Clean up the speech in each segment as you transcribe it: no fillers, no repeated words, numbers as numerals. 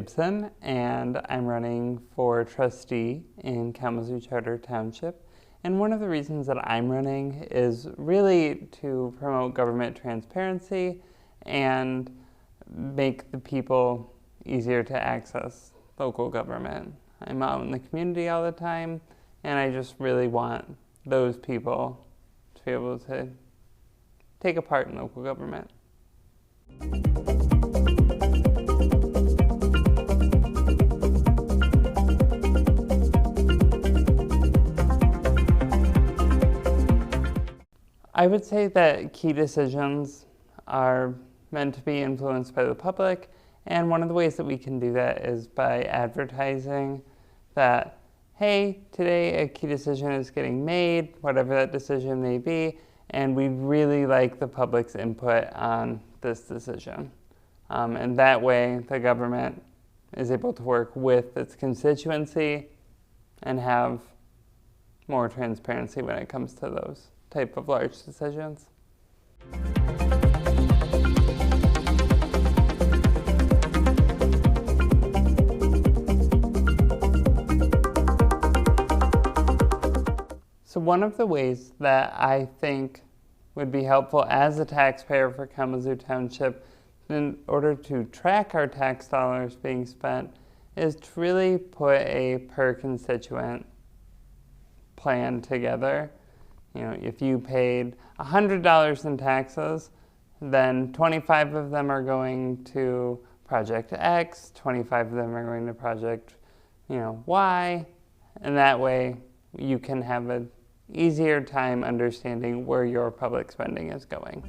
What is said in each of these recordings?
Gibson, and I'm running for trustee in Kalamazoo Township. And one of the reasons that I'm running is really to promote government transparency and make the people easier to access local government. I'm out in the community all the time, and I just really want those people to be able to take a part in local government. I would say that key decisions are meant to be influenced by the public, and one of the ways that we can do that is by advertising that, hey, today a key decision is getting made, whatever that decision may be, and we'd really like the public's input on this decision. And that way the government is able to work with its constituency and have more transparency when it comes to those type of large decisions. So one of the ways that I think would be helpful as a taxpayer for Kalamazoo Township in order to track our tax dollars being spent is to really put a per constituent plan together. You know, if you paid $100 in taxes, then 25 of them are going to Project X, 25 of them are going to Project, Y, and that way you can have an easier time understanding where your public spending is going.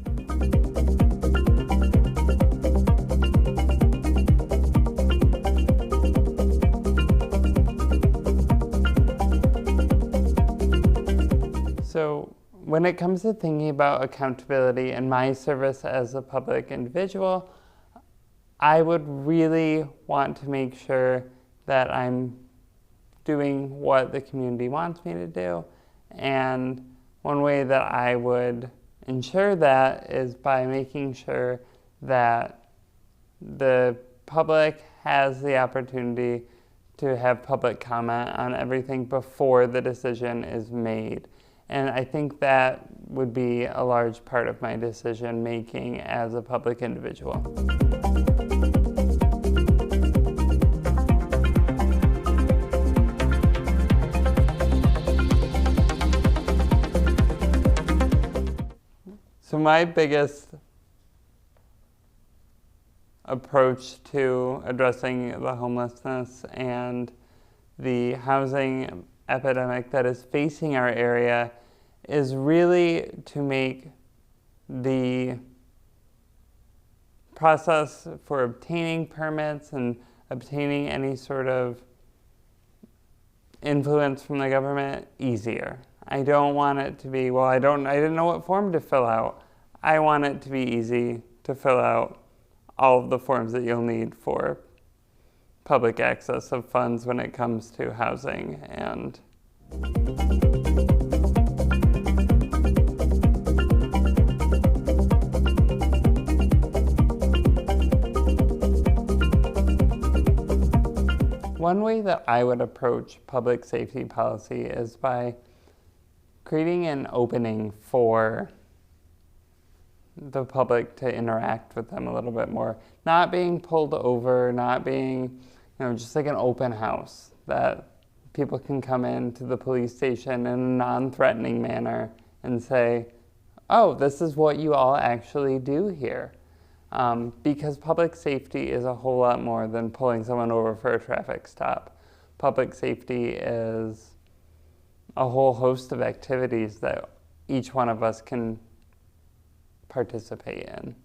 So when it comes to thinking about accountability and my service as a public individual, I would really want to make sure that I'm doing what the community wants me to do. And one way that I would ensure that is by making sure that the public has the opportunity to have public comment on everything before the decision is made. And I think that would be a large part of my decision making as a public individual. So my biggest approach to addressing the homelessness and the housing epidemic that is facing our area is really to make the process for obtaining permits and obtaining any sort of influence from the government easier. I don't want it to be, I didn't know what form to fill out. I want it to be easy to fill out all of the forms that you'll need for public access of funds when it comes to housing. And one way that I would approach public safety policy is by creating an opening for the public to interact with them a little bit more. Not being pulled over, not being, just like an open house that people can come into the police station in a non-threatening manner and say, oh, this is what you all actually do here. Because public safety is a whole lot more than pulling someone over for a traffic stop. Public safety is a whole host of activities that each one of us can participate in.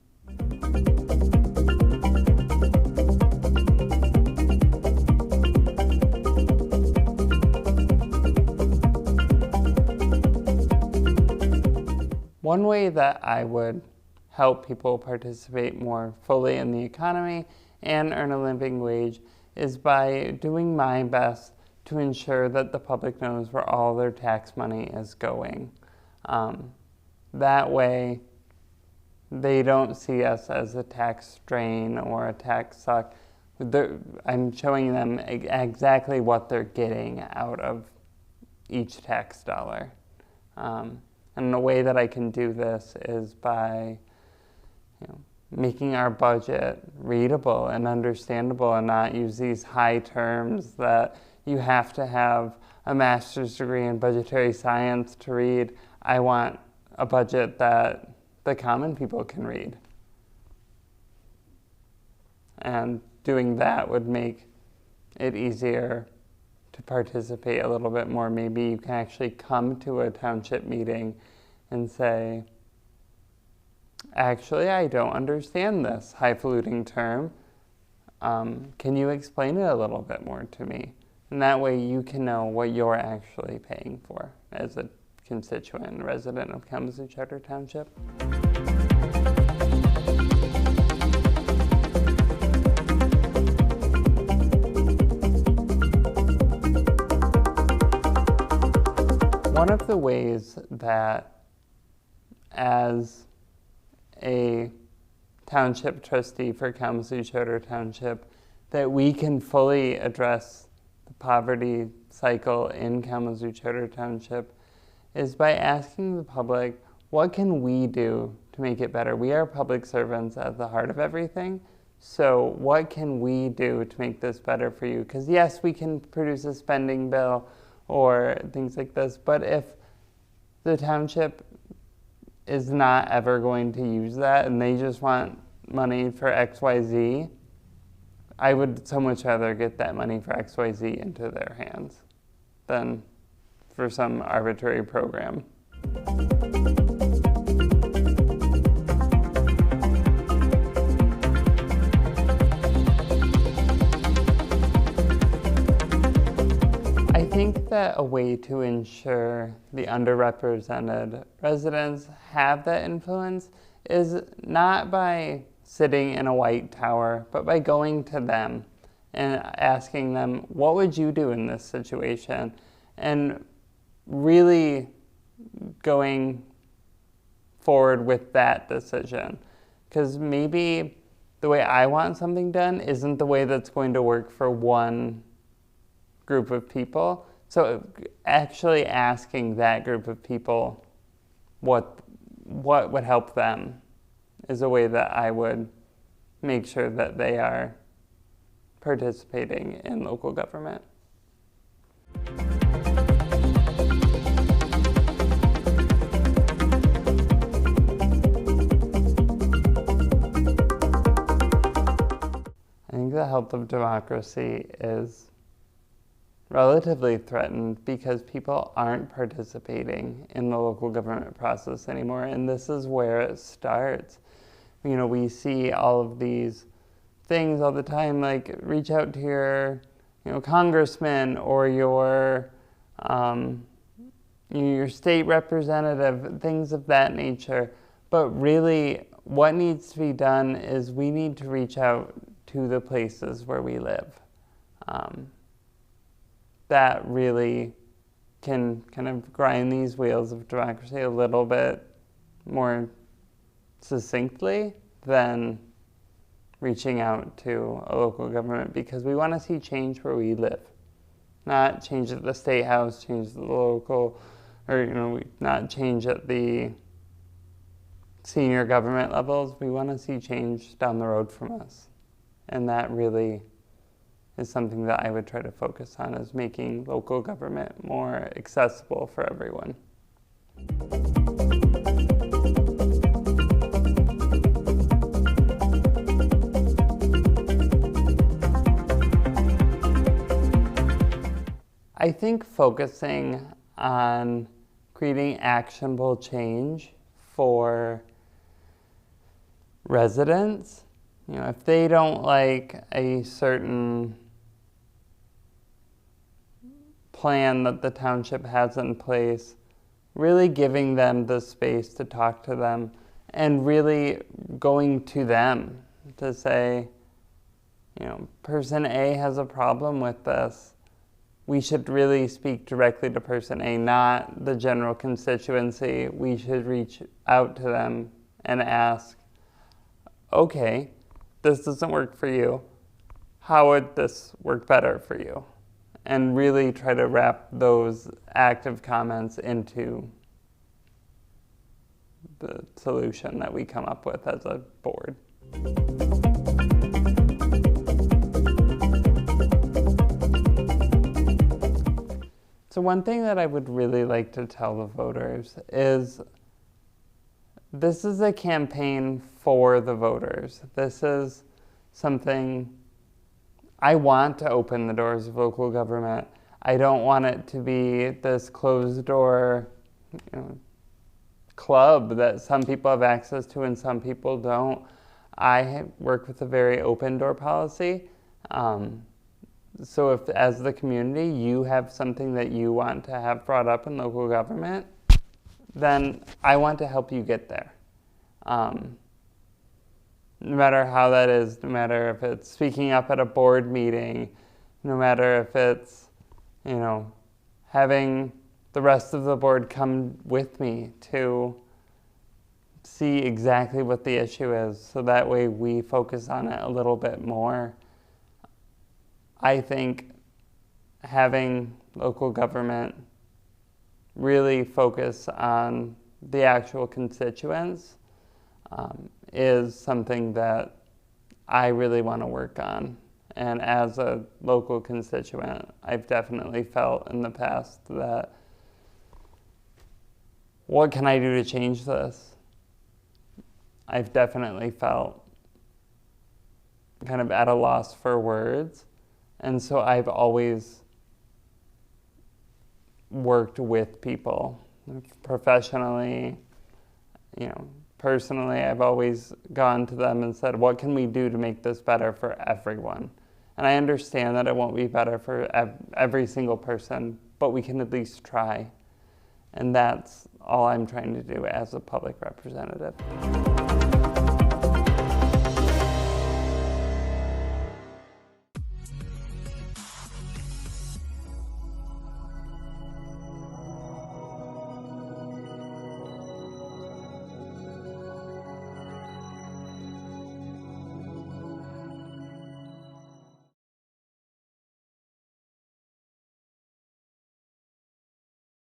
One way that I would help people participate more fully in the economy and earn a living wage is by doing my best to ensure that the public knows where all their tax money is going. That way, they don't see us as a tax strain or a tax suck. I'm showing them exactly what they're getting out of each tax dollar. And the way that I can do this is by making our budget readable and understandable and not use these high terms that you have to have a master's degree in budgetary science to read. I want a budget that the common people can read. And doing that would make it easier to participate a little bit more. Maybe you can actually come to a township meeting and say, actually, I don't understand this highfalutin term. Can you explain it a little bit more to me? And that way you can know what you're actually paying for as a constituent and resident of Kalamazoo Charter Township. One of the ways that as a township trustee for Kalamazoo Charter Township that we can fully address the poverty cycle in Kalamazoo Charter Township is by asking the public, what can we do to make it better? We are public servants at the heart of everything, so what can we do to make this better for you? Because yes, we can produce a spending bill or things like this, but if the township is not ever going to use that and they just want money for XYZ, I would so much rather get that money for XYZ into their hands than for some arbitrary program. I think that a way to ensure the underrepresented residents have that influence is not by sitting in a white tower, but by going to them and asking them, what would you do in this situation? And really going forward with that decision. Because maybe the way I want something done isn't the way that's going to work for one group of people. So actually asking that group of people what would help them is a way that I would make sure that they are participating in local government. I think the health of democracy is relatively threatened because people aren't participating in the local government process anymore, and this is where it starts. We see all of these things all the time, like reach out to your congressman or your state representative, things of that nature. But really, what needs to be done is we need to reach out to the places where we live. That really can kind of grind these wheels of democracy a little bit more succinctly than reaching out to a local government, because we want to see change where we live. Not change at the state house, change at the local, or not change at the senior government levels. We want to see change down the road from us. And that really is something that I would try to focus on, is making local government more accessible for everyone. I think focusing on creating actionable change for residents, if they don't like a certain plan that the township has in place, really giving them the space to talk to them and really going to them to say, person A has a problem with this. We should really speak directly to person A, not the general constituency. We should reach out to them and ask, okay, this doesn't work for you. how would this work better for you? And really try to wrap those active comments into the solution that we come up with as a board. So one thing that I would really like to tell the voters is this is a campaign for the voters. This is something I want to open the doors of local government. I don't want it to be this closed door, club that some people have access to and some people don't. I work with a very open door policy. So if, as the community, you have something that you want to have brought up in local government, then I want to help you get there. No matter how that is, no matter if it's speaking up at a board meeting, no matter if it's, having the rest of the board come with me to see exactly what the issue is, so that way we focus on it a little bit more. I think having local government really focus on the actual constituents is something that I really want to work on. And as a local constituent, I've definitely felt in the past that, what can I do to change this? I've definitely felt kind of at a loss for words. And so I've always worked with people professionally, personally. I've always gone to them and said, what can we do to make this better for everyone? And I understand that it won't be better for every single person, but we can at least try. And that's all I'm trying to do as a public representative.